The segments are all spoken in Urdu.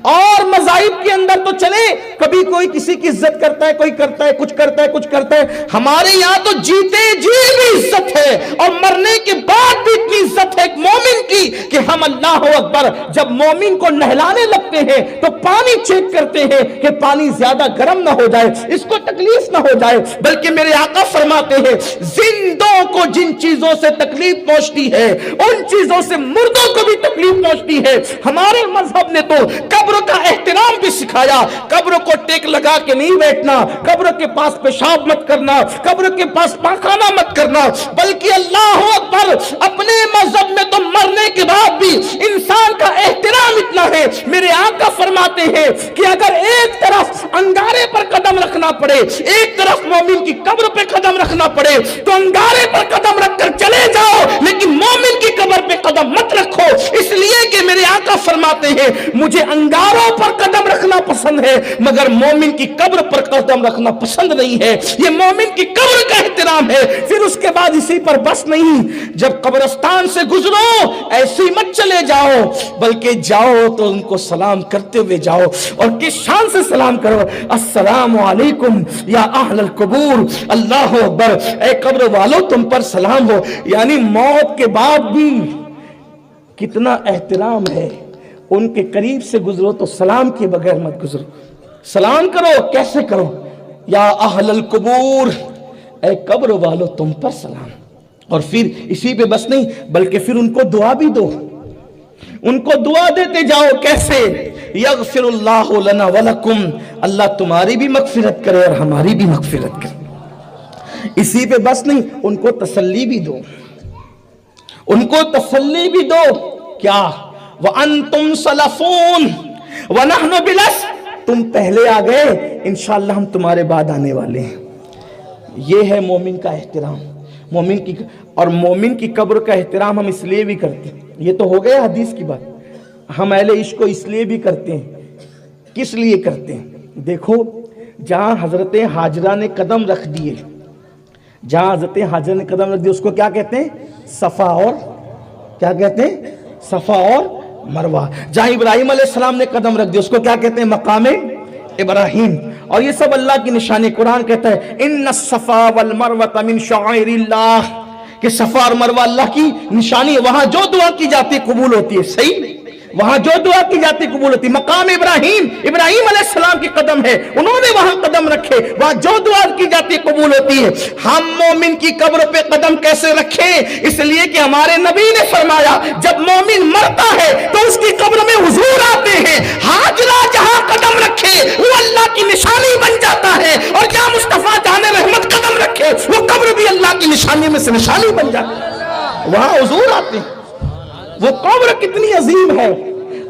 اور مذاہب کے اندر تو چلے کبھی کوئی کسی کی عزت کرتا ہے، کوئی کرتا ہے، کچھ کرتا ہے، کچھ کرتا ہے، ہمارے یہاں تو جیتے جی بھی عزت ہے اور مرنے کے بعد بھی اتنی عزت ہے ایک مومن کی کہ ہم اللہ اکبر جب مومن کو نہلانے لگتے ہیں تو پانی چیک کرتے ہیں کہ پانی زیادہ گرم نہ ہو جائے، اس کو تکلیف نہ ہو جائے، بلکہ میرے آقا فرماتے ہیں زندوں کو جن چیزوں سے تکلیف پہنچتی ہے ان چیزوں سے مردوں کو بھی تکلیف پہنچتی ہے۔ ہمارے مذہب نے تو قبر کا احترام بھی سکھایا، قبر کو ٹیک لگا کے نہیں بیٹھنا، قبر کے پاس پیشاب مت کرنا، قبر کے پاس پاخانہ مت کرنا، بلکہ اللہ اکبر اپنے مذہب میں تو مرنے کے بعد بھی انسان کا احترام اتنا ہے، میرے آقا فرماتے ہیں کہ اگر ایک طرف انگارے پر قدم رکھنا پڑے، ایک طرف مومن کی قبر پہ قدم رکھنا پڑے تو انگارے پر قدم رکھ کر چلے جاؤ، لیکن مومن کی قبر پہ قدم مت رکھو، اس لیے کہ میرے آقا فرماتے ہیں مجھے انگاروں پر قدم رکھنا پسند ہے مگر مومن کی قبر پر قدم رکھنا پسند نہیں ہے۔ یہ مومن کی قبر کا احترام ہے۔ پھر اس کے بعد اسی پر بس نہیں، جب قبرستان سے گزرو ایسے مت چلے جاؤ بلکہ جاؤ تو ان کو سلام کرتے ہوئے جاؤ، اور کس شان سے سلام کرو، السلام علیکم یا اہل القبور، اللہ اکبر، اے قبر والو تم پر سلام ہو۔ یعنی موت کے بعد بھی کتنا احترام ہے، ان کے قریب سے گزرو تو سلام کے بغیر مت گزرو، سلام کرو، کیسے کرو، یا اہل القبور، اے قبر والو تم پر سلام۔ اور پھر اسی پہ بس نہیں بلکہ پھر ان کو دعا بھی دو، ان کو دعا دیتے جاؤ، کیسے، یغفر اللہ لنا ولکم، اللہ تمہاری بھی مغفرت کرے اور ہماری بھی مغفرت کرے۔ اسی پہ بس نہیں، ان کو تسلی بھی دو، ان کو تسلی بھی دو، کیا وَأَنْتُمْ سَلَفُونَ وَنَحْنُ بِلَسْ، تم پہلے آ گئے، انشاءاللہ ہم تمہارے بعد آنے والے ہیں۔ یہ ہے مومن کا احترام، مومن کی، اور مومن کی قبر کا احترام ہم اس لیے بھی کرتے ہیں، یہ تو ہو گیا حدیث کی بات، ہم اہل عشق کو اس لیے بھی کرتے ہیں، کس لیے کرتے ہیں، دیکھو جہاں حضرت حاجرہ نے قدم رکھ دیے، جہاں حضرت حاجرہ نے قدم رکھ دیے اس کو کیا کہتے ہیں، صفا اور کیا کہتے ہیں، صفا اور مروہ۔ جہاں ابراہیم علیہ السلام نے قدم رکھ دیا اس کو کیا کہتے ہیں، مقام ابراہیم۔ اور یہ سب اللہ کی نشانی، قرآن کہتا ہے ان الصفا والمروہ من شعائر اللہ، کہ صفا اور مروہ اللہ کی نشانی ہے، وہاں جو دعا کی جاتی قبول ہوتی ہے، صحیح، وہاں جو دعا کی جاتی قبول ہوتی ہے۔ مقام ابراہیم، ابراہیم علیہ السلام کی قدم ہے، انہوں نے وہاں قدم رکھے، وہاں جو دعا کی جاتی قبول ہوتی ہے۔ ہم مومن کی قبر پہ قدم کیسے رکھیں، اس لیے کہ ہمارے نبی نے فرمایا جب مومن مرتا ہے تو اس کی قبر میں حضور آتے ہیں، حاجرہ جہاں قدم رکھے وہ اللہ کی نشانی بن جاتا ہے، اور جہاں مصطفیٰ جان رحمت قدم رکھے وہ قبر بھی اللہ کی نشانی میں سے نشانی بن جاتی ہے، وہاں حضور آتے ہیں۔ وہ قبر کتنی عظیم ہے۔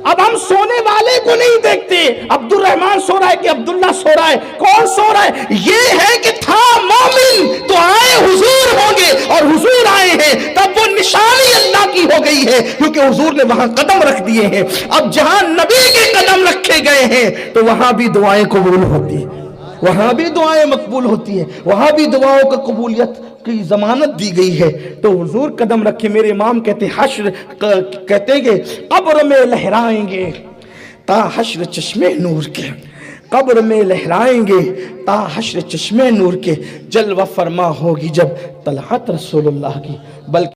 اب ہم سونے والے کو نہیں دیکھتے، عبد الرحمن سو رہا ہے کہ عبداللہ سو رہا ہے، کون سو رہا ہے، یہ ہے کہ تھا مومن تو آئے حضور ہوں گے، اور حضور آئے ہیں تب وہ نشانی اللہ کی ہو گئی ہے کیونکہ حضور نے وہاں قدم رکھ دیے ہیں۔ اب جہاں نبی کے قدم رکھے گئے ہیں تو وہاں بھی دعائیں قبول ہوتی ہیں، وہاں بھی دعائیں مقبول ہوتی ہیں، وہاں بھی دعاؤں کا قبولیت کی ضمانت دی گئی ہے۔ تو حضور قدم رکھے، میرے امام کہتے حشر کہتے ہیں کہ قبر میں لہرائیں گے تا حشر چشمے نور کے، قبر میں لہرائیں گے تا حشر چشمے نور کے، جلوہ فرما ہوگی جب طلعت رسول اللہ کی، بلکہ